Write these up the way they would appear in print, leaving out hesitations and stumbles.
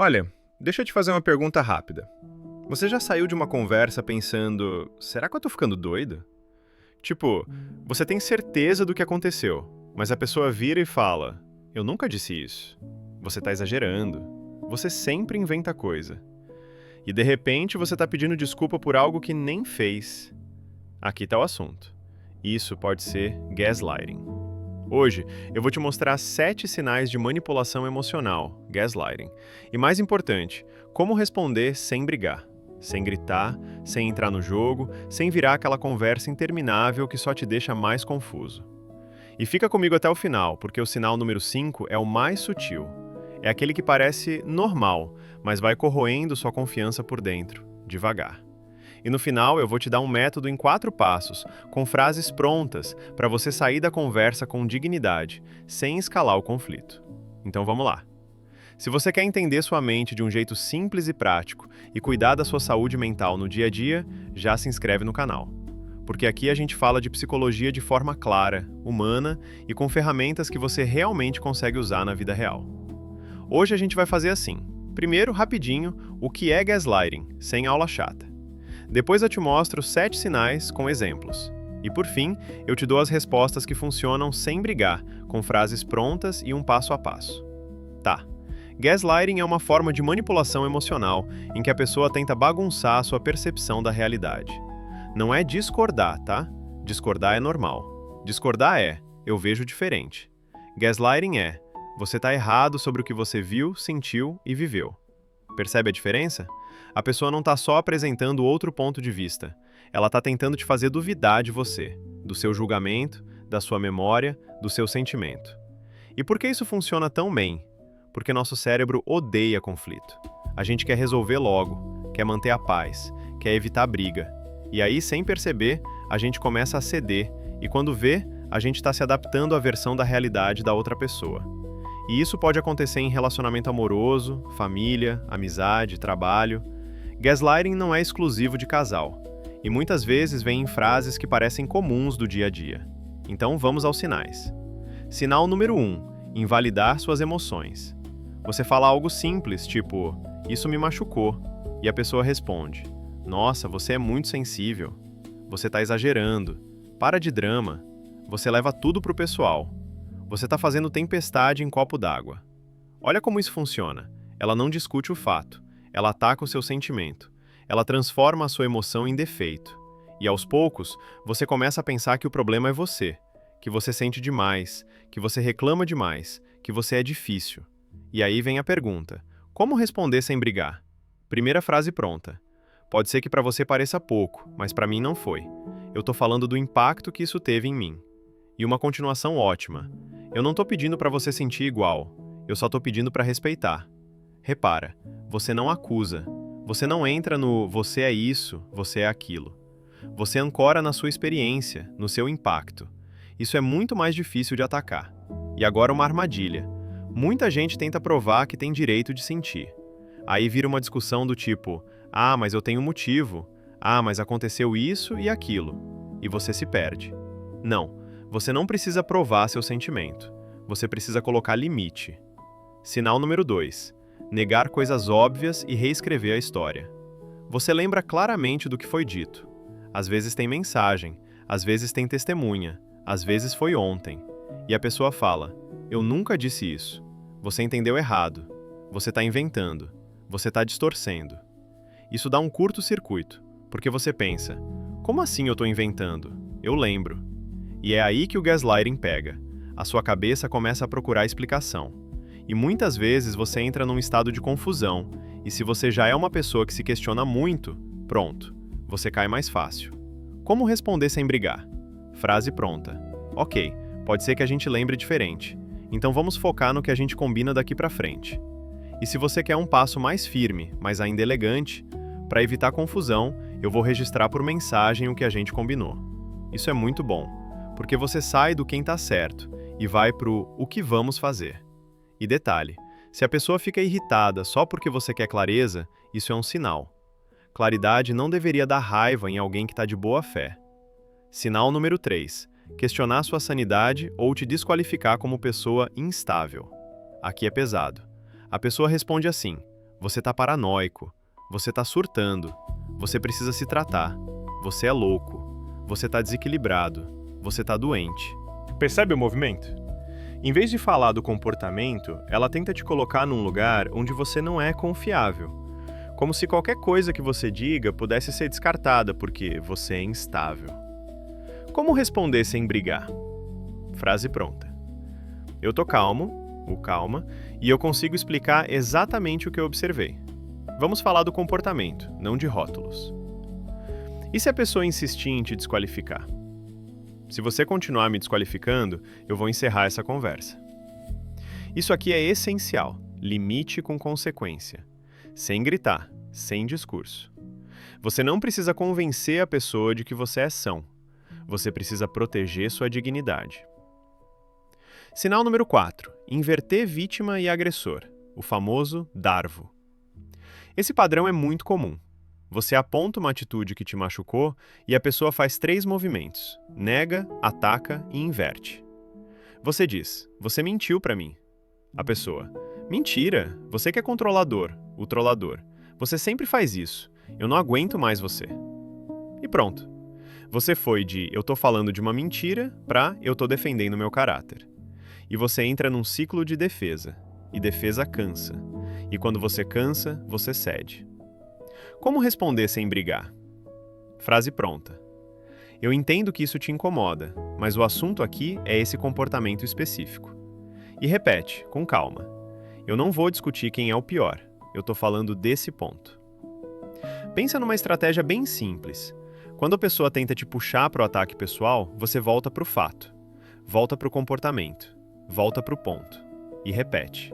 Olha, deixa eu te fazer uma pergunta rápida. Você já saiu de uma conversa pensando, será que eu tô ficando doido? Tipo, você tem certeza do que aconteceu, mas a pessoa vira e fala, eu nunca disse isso. Você tá exagerando. Você sempre inventa coisa. E de repente você tá pedindo desculpa por algo que nem fez. Aqui tá o assunto. Isso pode ser gaslighting. Hoje, eu vou te mostrar 7 sinais de manipulação emocional, gaslighting. E mais importante, como responder sem brigar, sem gritar, sem entrar no jogo, sem virar aquela conversa interminável que só te deixa mais confuso. E fica comigo até o final, porque o sinal número 5 é o mais sutil. É aquele que parece normal, mas vai corroendo sua confiança por dentro, devagar. E no final eu vou te dar um método em 4 passos, com frases prontas, para você sair da conversa com dignidade, sem escalar o conflito. Então vamos lá. Se você quer entender sua mente de um jeito simples e prático e cuidar da sua saúde mental no dia a dia, já se inscreve no canal. Porque aqui a gente fala de psicologia de forma clara, humana e com ferramentas que você realmente consegue usar na vida real. Hoje a gente vai fazer assim. Primeiro, rapidinho, o que é gaslighting, sem aula chata. Depois eu te mostro 7 sinais com exemplos. E por fim, eu te dou as respostas que funcionam sem brigar, com frases prontas e um passo a passo. Tá. Gaslighting é uma forma de manipulação emocional em que a pessoa tenta bagunçar a sua percepção da realidade. Não é discordar, tá? Discordar é normal. Discordar é, eu vejo diferente. Gaslighting é, você tá errado sobre o que você viu, sentiu e viveu. Percebe a diferença? A pessoa não está só apresentando outro ponto de vista. Ela está tentando te fazer duvidar de você, do seu julgamento, da sua memória, do seu sentimento. E por que isso funciona tão bem? Porque nosso cérebro odeia conflito. A gente quer resolver logo, quer manter a paz, quer evitar briga. E aí, sem perceber, a gente começa a ceder e quando vê, a gente está se adaptando à versão da realidade da outra pessoa. E isso pode acontecer em relacionamento amoroso, família, amizade, trabalho. Gaslighting não é exclusivo de casal, e muitas vezes vem em frases que parecem comuns do dia a dia. Então vamos aos sinais. Sinal número 1, invalidar suas emoções. Você fala algo simples, tipo, isso me machucou, e a pessoa responde, nossa, você é muito sensível, você está exagerando, para de drama, você leva tudo pro pessoal, você está fazendo tempestade em copo d'água. Olha como isso funciona, ela não discute o fato. Ela ataca o seu sentimento. Ela transforma a sua emoção em defeito. E aos poucos, você começa a pensar que o problema é você, que você sente demais, que você reclama demais, que você é difícil. E aí vem a pergunta: como responder sem brigar? Primeira frase pronta. Pode ser que para você pareça pouco, mas para mim não foi. Eu tô falando do impacto que isso teve em mim. E uma continuação ótima. Eu não tô pedindo para você sentir igual. Eu só tô pedindo para respeitar. Repara, você não acusa. Você não entra no você é isso, você é aquilo. Você ancora na sua experiência, no seu impacto. Isso é muito mais difícil de atacar. E agora uma armadilha. Muita gente tenta provar que tem direito de sentir. Aí vira uma discussão do tipo, ah, mas eu tenho motivo. Ah, mas aconteceu isso e aquilo. E você se perde. Não, você não precisa provar seu sentimento. Você precisa colocar limite. Sinal número 2. Negar coisas óbvias e reescrever a história. Você lembra claramente do que foi dito. Às vezes tem mensagem, às vezes tem testemunha, às vezes foi ontem. E a pessoa fala, eu nunca disse isso. Você entendeu errado. Você está inventando. Você está distorcendo. Isso dá um curto-circuito, porque você pensa, como assim eu estou inventando? Eu lembro. E é aí que o gaslighting pega. A sua cabeça começa a procurar explicação. E muitas vezes você entra num estado de confusão, e se você já é uma pessoa que se questiona muito, pronto, você cai mais fácil. Como responder sem brigar? Frase pronta. Ok, pode ser que a gente lembre diferente, então vamos focar no que a gente combina daqui pra frente. E se você quer um passo mais firme, mas ainda elegante, para evitar confusão, eu vou registrar por mensagem o que a gente combinou. Isso é muito bom, porque você sai do quem tá certo e vai pro o que vamos fazer. E detalhe, se a pessoa fica irritada só porque você quer clareza, isso é um sinal. Claridade não deveria dar raiva em alguém que está de boa fé. Sinal número 3. Questionar sua sanidade ou te desqualificar como pessoa instável. Aqui é pesado. A pessoa responde assim, Você tá paranoico. Você tá surtando. Você precisa se tratar. Você é louco. Você tá desequilibrado. Você tá doente. Percebe o movimento? Em vez de falar do comportamento, ela tenta te colocar num lugar onde você não é confiável. Como se qualquer coisa que você diga pudesse ser descartada porque você é instável. Como responder sem brigar? Frase pronta. Eu tô calmo, ou calma, e eu consigo explicar exatamente o que eu observei. Vamos falar do comportamento, não de rótulos. E se a pessoa insistir em te desqualificar? Se você continuar me desqualificando, eu vou encerrar essa conversa. Isso aqui é essencial, limite com consequência. Sem gritar, sem discurso. Você não precisa convencer a pessoa de que você é são. Você precisa proteger sua dignidade. Sinal número 4. Inverter vítima e agressor. O famoso Darvo. Esse padrão é muito comum. Você aponta uma atitude que te machucou e a pessoa faz 3 movimentos. Nega, ataca e inverte. Você diz, você mentiu pra mim. A pessoa, mentira, você que é controlador, o trollador. Você sempre faz isso, eu não aguento mais você. E pronto. Você foi de eu tô falando de uma mentira pra eu tô defendendo meu caráter. E você entra num ciclo de defesa. E defesa cansa. E quando você cansa, você cede. Como responder sem brigar? Frase pronta. Eu entendo que isso te incomoda, mas o assunto aqui é esse comportamento específico. E repete, com calma. Eu não vou discutir quem é o pior. Eu tô falando desse ponto. Pensa numa estratégia bem simples. Quando a pessoa tenta te puxar para o ataque pessoal, você volta para o fato. Volta para o comportamento. Volta para o ponto. E repete.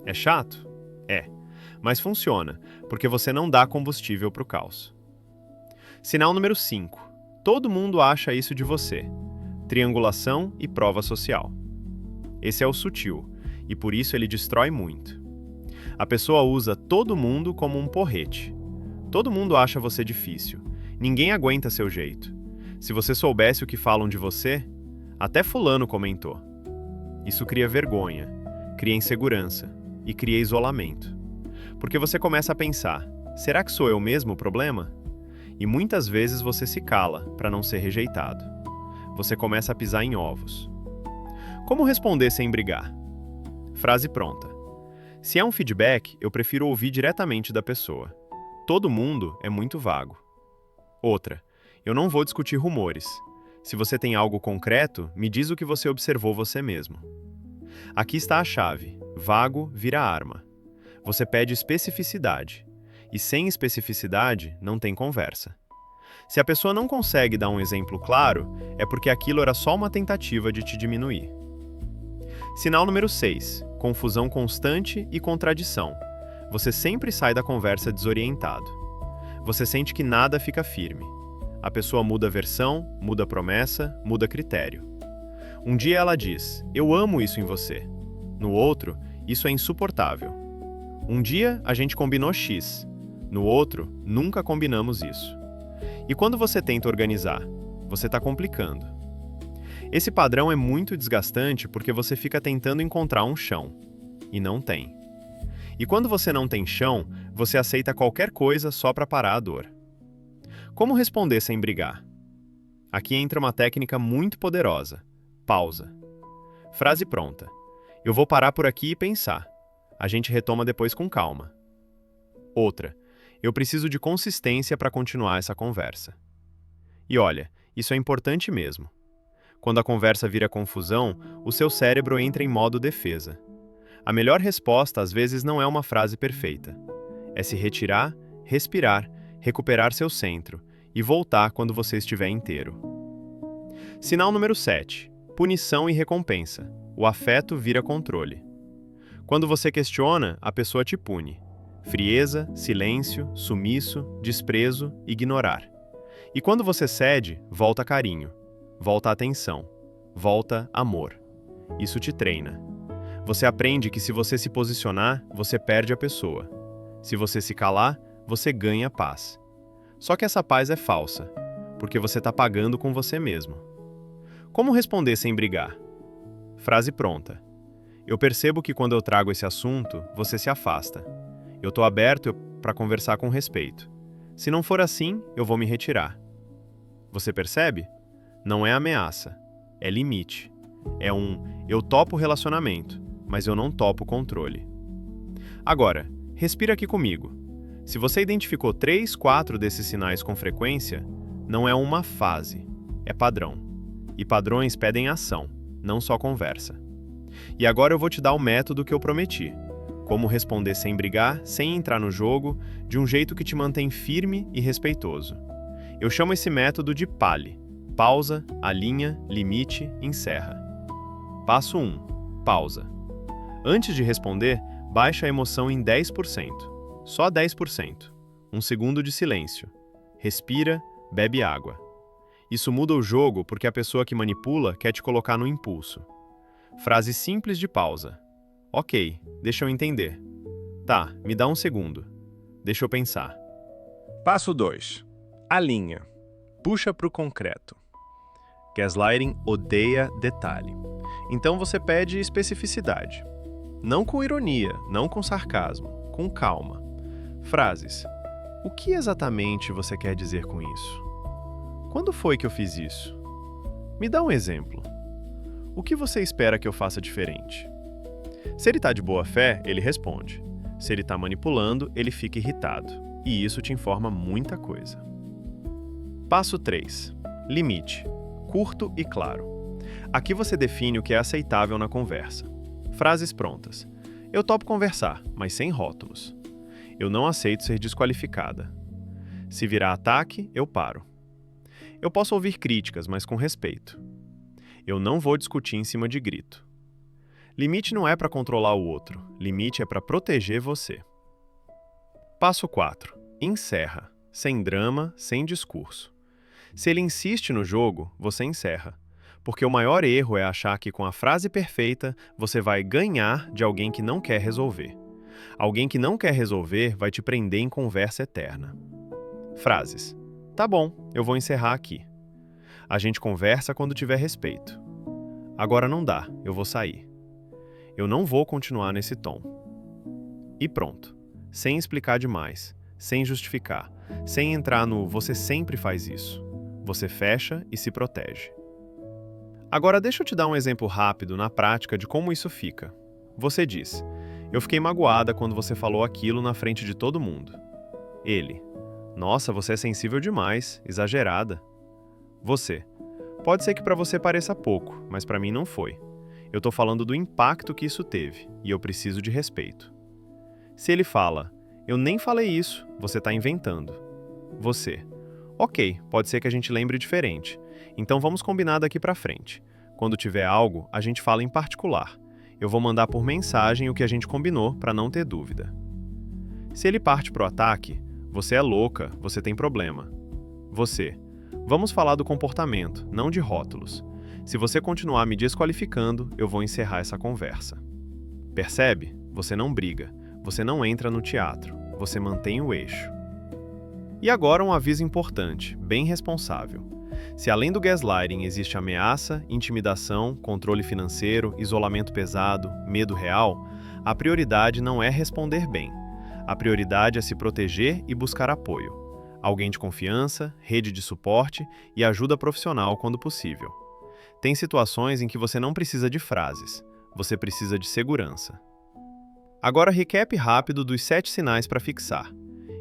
É chato? É. Mas funciona, porque você não dá combustível para o caos. Sinal número 5. Todo mundo acha isso de você. Triangulação e prova social. Esse é o sutil, e por isso ele destrói muito. A pessoa usa todo mundo como um porrete. Todo mundo acha você difícil. Ninguém aguenta seu jeito. Se você soubesse o que falam de você, até fulano comentou. Isso cria vergonha, cria insegurança e cria isolamento. Porque você começa a pensar, será que sou eu mesmo o problema? E muitas vezes você se cala para não ser rejeitado. Você começa a pisar em ovos. Como responder sem brigar? Frase pronta. Se é um feedback, eu prefiro ouvir diretamente da pessoa. Todo mundo é muito vago. Outra, eu não vou discutir rumores. Se você tem algo concreto, me diz o que você observou você mesmo. Aqui está a chave. Vago vira arma. Você pede especificidade. E sem especificidade, não tem conversa. Se a pessoa não consegue dar um exemplo claro, é porque aquilo era só uma tentativa de te diminuir. Sinal número 6. Confusão constante e contradição. Você sempre sai da conversa desorientado. Você sente que nada fica firme. A pessoa muda a versão, muda a promessa, muda critério. Um dia ela diz, eu amo isso em você. No outro, isso é insuportável. Um dia a gente combinou X. No outro, nunca combinamos isso. E quando você tenta organizar, você está complicando. Esse padrão é muito desgastante porque você fica tentando encontrar um chão. E não tem. E quando você não tem chão, você aceita qualquer coisa só para parar a dor. Como responder sem brigar? Aqui entra uma técnica muito poderosa. Pausa. Frase pronta. Eu vou parar por aqui e pensar. A gente retoma depois com calma. Outra. Eu preciso de consistência para continuar essa conversa. E olha, isso é importante mesmo. Quando a conversa vira confusão, o seu cérebro entra em modo defesa. A melhor resposta às vezes não é uma frase perfeita. É se retirar, respirar, recuperar seu centro e voltar quando você estiver inteiro. Sinal número 7. Punição e recompensa. O afeto vira controle. Quando você questiona, a pessoa te pune. Frieza, silêncio, sumiço, desprezo, ignorar. E quando você cede, volta carinho, volta atenção, volta amor. Isso te treina. Você aprende que se você se posicionar, você perde a pessoa. Se você se calar, você ganha paz. Só que essa paz é falsa, porque você está pagando com você mesmo. Como responder sem brigar? Frase pronta. Eu percebo que quando eu trago esse assunto, você se afasta. Eu tô aberto para conversar com respeito. Se não for assim, eu vou me retirar. Você percebe? Não é ameaça, é limite. É eu topo o relacionamento, mas eu não topo o controle. Agora, respira aqui comigo. Se você identificou 3, 4 desses sinais com frequência, não é uma fase, é padrão. E padrões pedem ação, não só conversa. E agora eu vou te dar o método que eu prometi. Como responder sem brigar, sem entrar no jogo, de um jeito que te mantém firme e respeitoso. Eu chamo esse método de PALI. Pausa, alinha, limite, encerra. Passo 1. Pausa. Antes de responder, baixa a emoção em 10%. Só 10%. Um segundo de silêncio. Respira, bebe água. Isso muda o jogo porque a pessoa que manipula quer te colocar no impulso. Frase simples de pausa. Ok, deixa eu entender. Tá, me dá um segundo. Deixa eu pensar. Passo 2. Alinha. Puxa para o concreto. Gaslighting odeia detalhe. Então você pede especificidade. Não com ironia, não com sarcasmo, com calma. Frases. O que exatamente você quer dizer com isso? Quando foi que eu fiz isso? Me dá um exemplo. O que você espera que eu faça diferente? Se ele está de boa fé, ele responde. Se ele está manipulando, ele fica irritado. E isso te informa muita coisa. Passo 3. Limite. Curto e claro. Aqui você define o que é aceitável na conversa. Frases prontas. Eu topo conversar, mas sem rótulos. Eu não aceito ser desqualificada. Se virar ataque, eu paro. Eu posso ouvir críticas, mas com respeito. Eu não vou discutir em cima de grito. Limite não é para controlar o outro, limite é para proteger você. Passo 4. Encerra. Sem drama, sem discurso. Se ele insiste no jogo, você encerra. Porque o maior erro é achar que com a frase perfeita você vai ganhar de alguém que não quer resolver. Alguém que não quer resolver vai te prender em conversa eterna. Frases. Tá bom, eu vou encerrar aqui. A gente conversa quando tiver respeito. Agora não dá, eu vou sair. Eu não vou continuar nesse tom. E pronto. Sem explicar demais, sem justificar, sem entrar no você sempre faz isso. Você fecha e se protege. Agora deixa eu te dar um exemplo rápido na prática de como isso fica. Você diz, eu fiquei magoada quando você falou aquilo na frente de todo mundo. Ele, nossa, você é sensível demais, exagerada. Você, pode ser que para você pareça pouco, mas para mim não foi. Eu tô falando do impacto que isso teve, e eu preciso de respeito. Se ele fala, eu nem falei isso, você tá inventando. Você, ok, pode ser que a gente lembre diferente. Então vamos combinar daqui pra frente. Quando tiver algo, a gente fala em particular. Eu vou mandar por mensagem o que a gente combinou para não ter dúvida. Se ele parte pro ataque, você é louca, você tem problema. Você, vamos falar do comportamento, não de rótulos. Se você continuar me desqualificando, eu vou encerrar essa conversa. Percebe? Você não briga, você não entra no teatro, você mantém o eixo. E agora um aviso importante, bem responsável. Se além do gaslighting existe ameaça, intimidação, controle financeiro, isolamento pesado, medo real, a prioridade não é responder bem. A prioridade é se proteger e buscar apoio. Alguém de confiança, rede de suporte e ajuda profissional quando possível. Tem situações em que você não precisa de frases, você precisa de segurança. Agora recap rápido dos 7 sinais para fixar.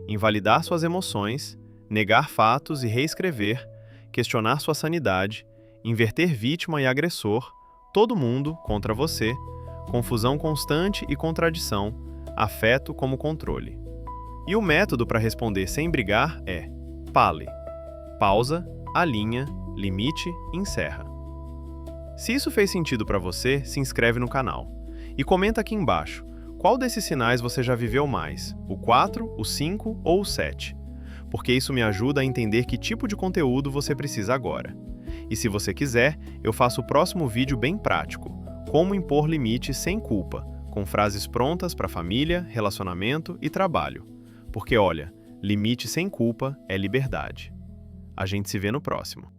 Invalidar suas emoções, negar fatos e reescrever, questionar sua sanidade, inverter vítima e agressor, todo mundo contra você, confusão constante e contradição, afeto como controle. E o método para responder sem brigar é PALI. Pausa, alinha, limite, encerra. Se isso fez sentido para você, se inscreve no canal. E comenta aqui embaixo, qual desses sinais você já viveu mais? O 4, o 5 ou o 7? Porque isso me ajuda a entender que tipo de conteúdo você precisa agora. E se você quiser, eu faço o próximo vídeo bem prático, como impor limites sem culpa, com frases prontas para família, relacionamento e trabalho. Porque olha, limite sem culpa é liberdade. A gente se vê no próximo.